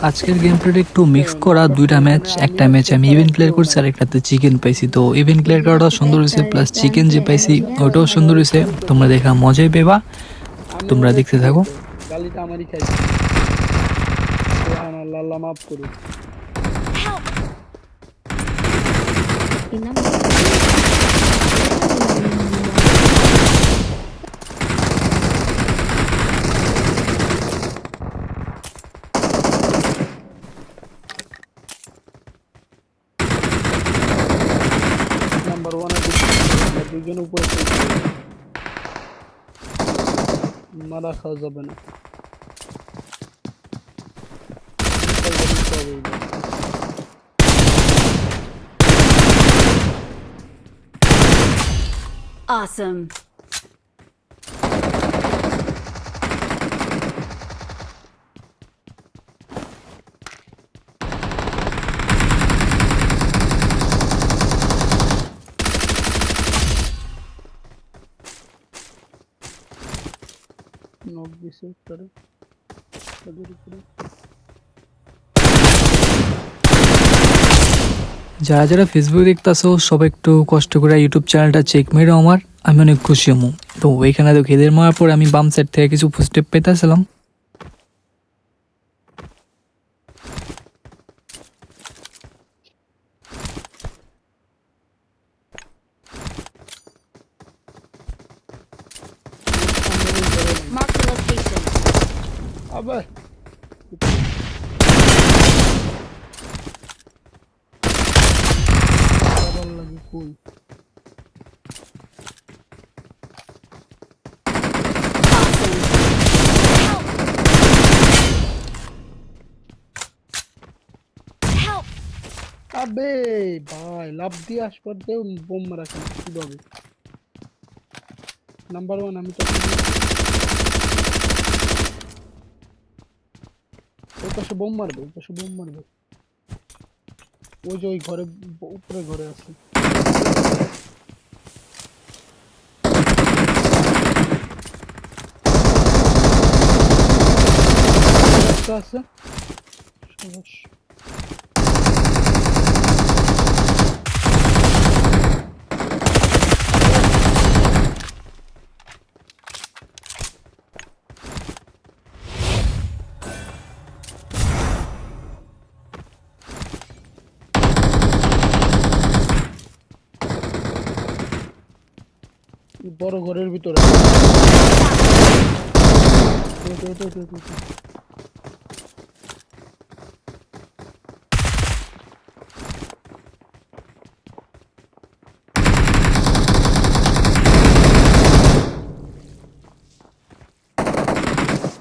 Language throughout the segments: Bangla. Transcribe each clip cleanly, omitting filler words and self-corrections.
আজকের গেম প্লেটা একটু মিক্স করা দুইটা ম্যাচ। একটা ম্যাচ আমি ইভেন্ট ক্লিয়ার করছি আর একটাতে চিকেন পাইছি। তো ইভেন্ট ক্লিয়ার করাটাও সুন্দর হয়েছে, প্লাস চিকেন যে পাইছি ওইটাও সুন্দর হয়েছে। তোমরা দেখা মজাই পেবা, তোমরা দেখতে থাকো। গালিটা আমারই খাইছি। সুবহানাল্লাহ, আল্লাহ মাফ করুন। নাম্বার ওয়ানে দুজন উপরে মারা খাওয়া যাবে না। Awesome. নক দিছে তারে তাদের উপরে। যারা যারা ফেসবুক দেখতেছো সবাই একটু কষ্ট করে ইউটিউব চ্যানেলটা চেক মেরো আমার, আমি অনেক খুশি হমু। তো ওইখানে তো খেদের মারার পর আমি বাম সাইড থেকে কিছু ফুটস্টেপ পেতেছিলাম। Mark the location. আবার আবার লাগে কই Help! আবে ভাই লাভ দিয়ে আসবার দেও বোম মারা কেন কিভাবে? নাম্বার ওয়ান আমি তো ওই পাশে বোম মারবে, ওই পাশে বোম মারবে। ওই যে ওই ঘরে উপরে ঘরে আছে। একটা আছে সাবাস। বড় ঘরের ভিতরে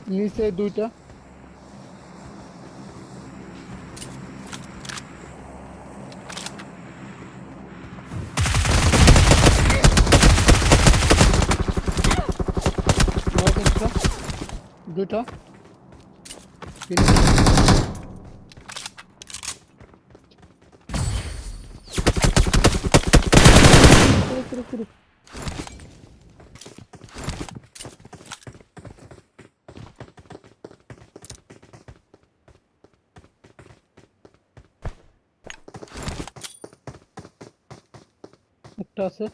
নিচে দুইটা। দুইটা একটা আছে।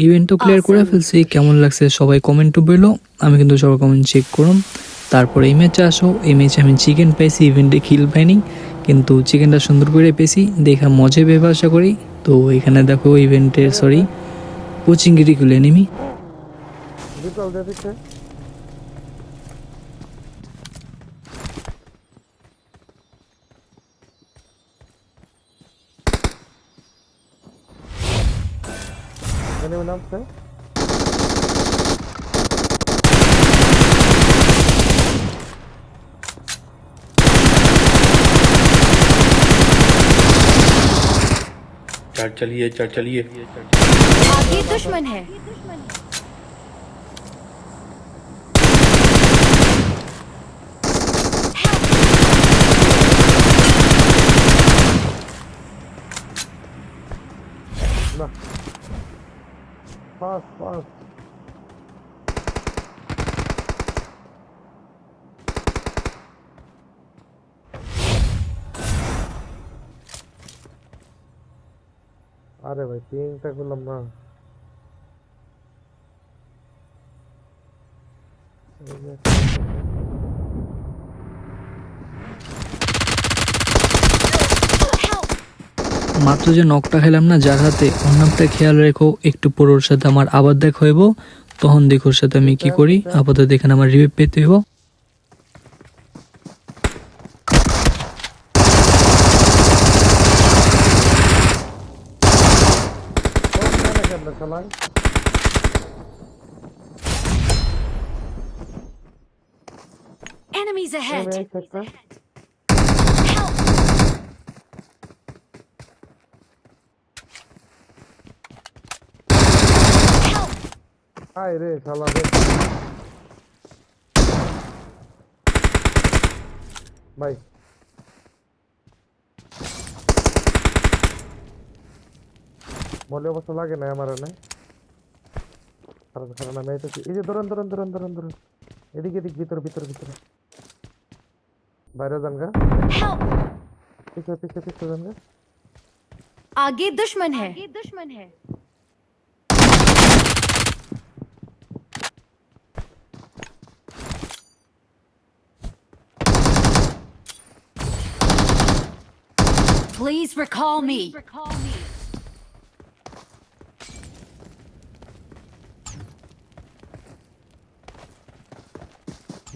ইভেন্টও ক্লিয়ার করে ফেলছি, কেমন লাগছে সবাই কমেন্টও বললো। আমি কিন্তু সবার কমেন্ট চেক করুন। তারপরে এই ম্যাচে আসো, এই ম্যাচে আমি চিকেন পাইছি, ইভেন্টে কিল পাইনি, কিন্তু চিকেনটা সুন্দর করে পেয়েছি, দেখা মজা পেয়ে আশা করি। তো এখানে দেখো ইভেন্টের কোচিং গিরি খুলে নিমি। चढ़ चलिए आगे दुश्मन है। Fast fast. আরে ভাই পিংটা করলাম না। এই যে Help! মাত্র যে নকটা খেলাম না যার হাতে, ওর নামটা খেয়াল রেখো, একটু পর ওর সাথে আমার আবার দেখা হইব, তখন দেখো ওর সাথে আমি কি করি। আপাতত এখানে আমার রিভিভ পেতে হইব। কেমনে চালাই? Enemies ahead! এই একটা Help! Help! হাই রে শালা রে। ভাই বলে অবশ্য লাগে না আমার না। খারাপ খারাপ না মেয়ে তো এই যে ধরুন ধরুন ধরুন ধরুন ধরুন এদিকে এদিক ভিতর ভিতর ভিতরে বাইরে যান গা। Help! পিছে পিছে পিছে যান গা। आगे दुश्मन है। Please recall me.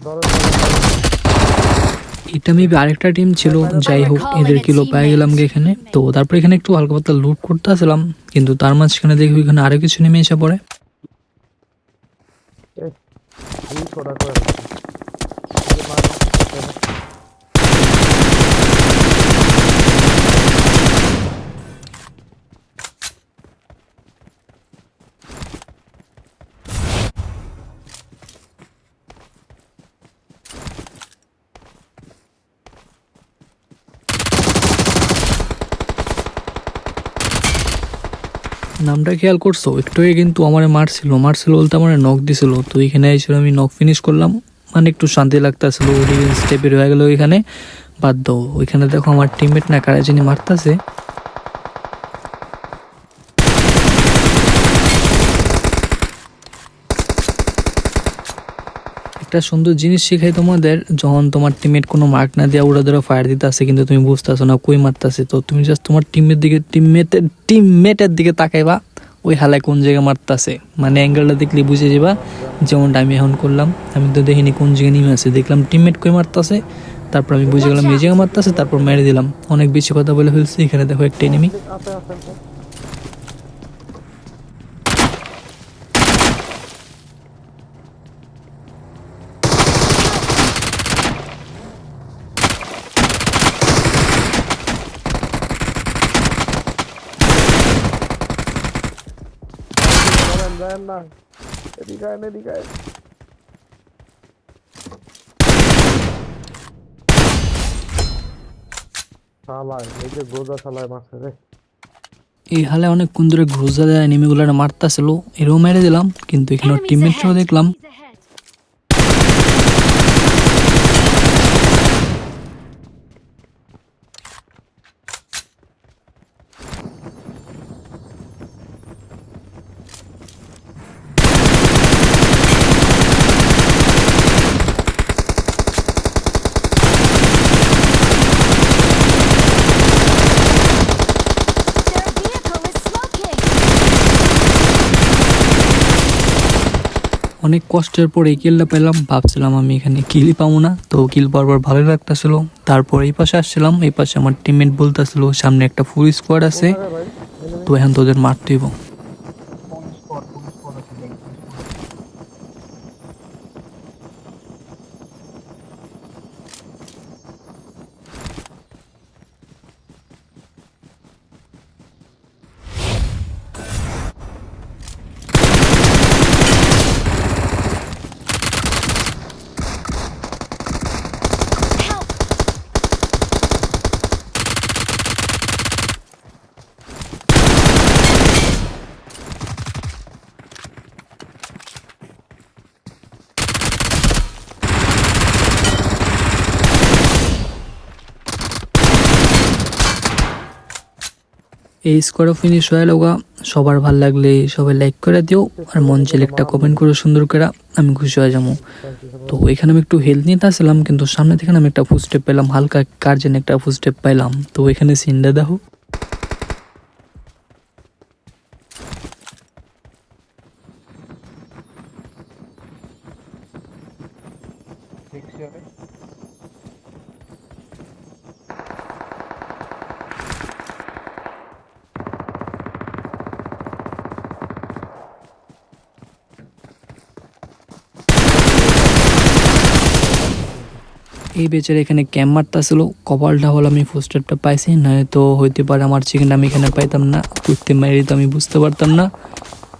ধরুন এটা মেবি আরেকটা টিম ছিল, যাই হোক এদের কিলো পেয়ে গেলাম গে এখানে। তো তারপর এখানে একটু হালকা পাতলা লুট করতে আসলাম, কিন্তু তার মাঝখানে দেখি ওইখানে আরো কিছু নেমে এসে পড়ে। এই ছোড়া করে এই যে মার নামটা খেয়াল করছো? একটু আগে কিন্তু আমার মারছিল বলতে আমার নক দিছিল। তো এখানে এসে আমি নক ফিনিশ করলাম, মানে একটু শান্তি লাগতেছিল। স্টেপের হয়ে গেল ওইখানে, বাদ দাও। ওইখানে দেখো আমার টিমমেট না কারা যিনি মারতেছে। একটা সুন্দর জিনিস শিখাই তোমাদের, যখন তোমার টিমমেট কোনো মার্ক না দিয়ে ওরা ধরো ফায়ার দিতে আসে, কিন্তু তুমি বুঝতেছো না কই মারতেছে, তো তুমি জাস্ট তোমার টিমমেটের দিকে তাকাইবা, ওই হালায় কোন জায়গায় মারতেছে, মানে অ্যাঙ্গেলটা দেখলে বুঝে যাবা। যেমনটা আমি এখন করলাম, আমি তো দেখিনি কোন জায়গায় নেমে আছে, দেখলাম টিমমেট কই মারতেছে, তারপর আমি বুঝে গেলাম এই জায়গায় মারতেছে, তারপর মেরে দিলাম। অনেক বেশি কথা বলে ফেলছি। এখানে দেখো একটা এনিমি। আছে আছে আছে ধরেন দেন না এদিকে আয় এদিকে আয় শালায় এই যে গোজা শালায় মারছে রে এই হালে অনেক কোন ধরে ঘুষা দেয় এনিমিগুলো মারতেছিল, এরও মেরে দিলাম। কিন্তু এখানে Enemies টিমমেটরাও ahead. দেখলাম। Their vehicle is smoking. অনেক কষ্টের পর এই কিলটা পেলাম। ভাবছিলাম আমি এখানে কিলই পাবো না, তো কিল পাওয়ার পর ভালোই লাগতেছিল। তারপর এই পাশে আসছিলাম, এই পাশে আমার টিমমেট বলতেছিল সামনে একটা ফুল স্কোয়াড আছে, কোথায় ভাই enemy? তো এখন তোদের মারতে হইব। কোন স্পট আছে ভাই? কোন spot? Help! এই স্কোয়ারও ফিনিশ হয়ে লগা। সবার ভাল লাগলে সবাই লাইক করে দিও, আর মন চাইলে একটা কমেন্ট করে সুন্দর করে, আমি খুশি হয়ে যাবো। তো এখানে আমি একটু হেলথ নিতে আসলাম, কিন্তু সামনে থেকে আমি একটা ফুটস্টেপ পেলাম, হালকা কার যেন একটা ফুটস্টেপ পাইলাম। তো এখানে সিনটা দেখো। দেখছি আমি। এই বেচারা এখানে ক্যাম্প মারতেছিল, কপালটা হল আমি ফুটস্টেপটা পাইছি, নয়তো হইতে পারে আমার চিকেনটা আমি এখানে পাইতাম না, কুত্তে মারি তো আমি বুঝতে পারতাম না।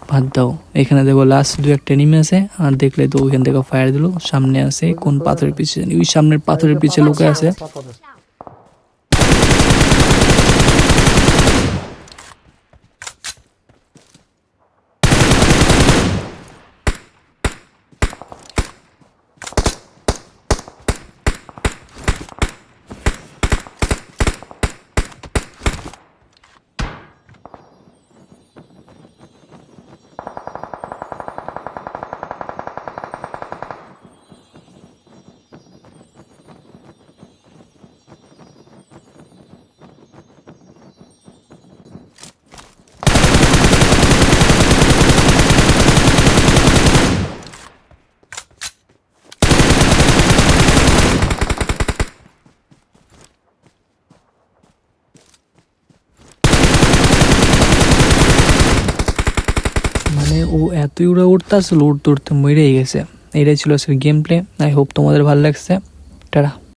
বাদ দাও, এখানে দেখো লাস্ট 2-1 এনিমি আছে, আর দেখলে তো ওইখান থেকে ফায়ার দিল। সামনে আছে কোন পাথরের পিছে, ওই সামনের পাথরের পিছে লোকে আছে। পাথরে। মানে ও এতই উড়তে আসছিল, উড়তে উড়তে মরেই গেছে। এটাই ছিল আজকের গেম প্লে। আই হোপ তোমাদের ভালো লাগছে। টাটা।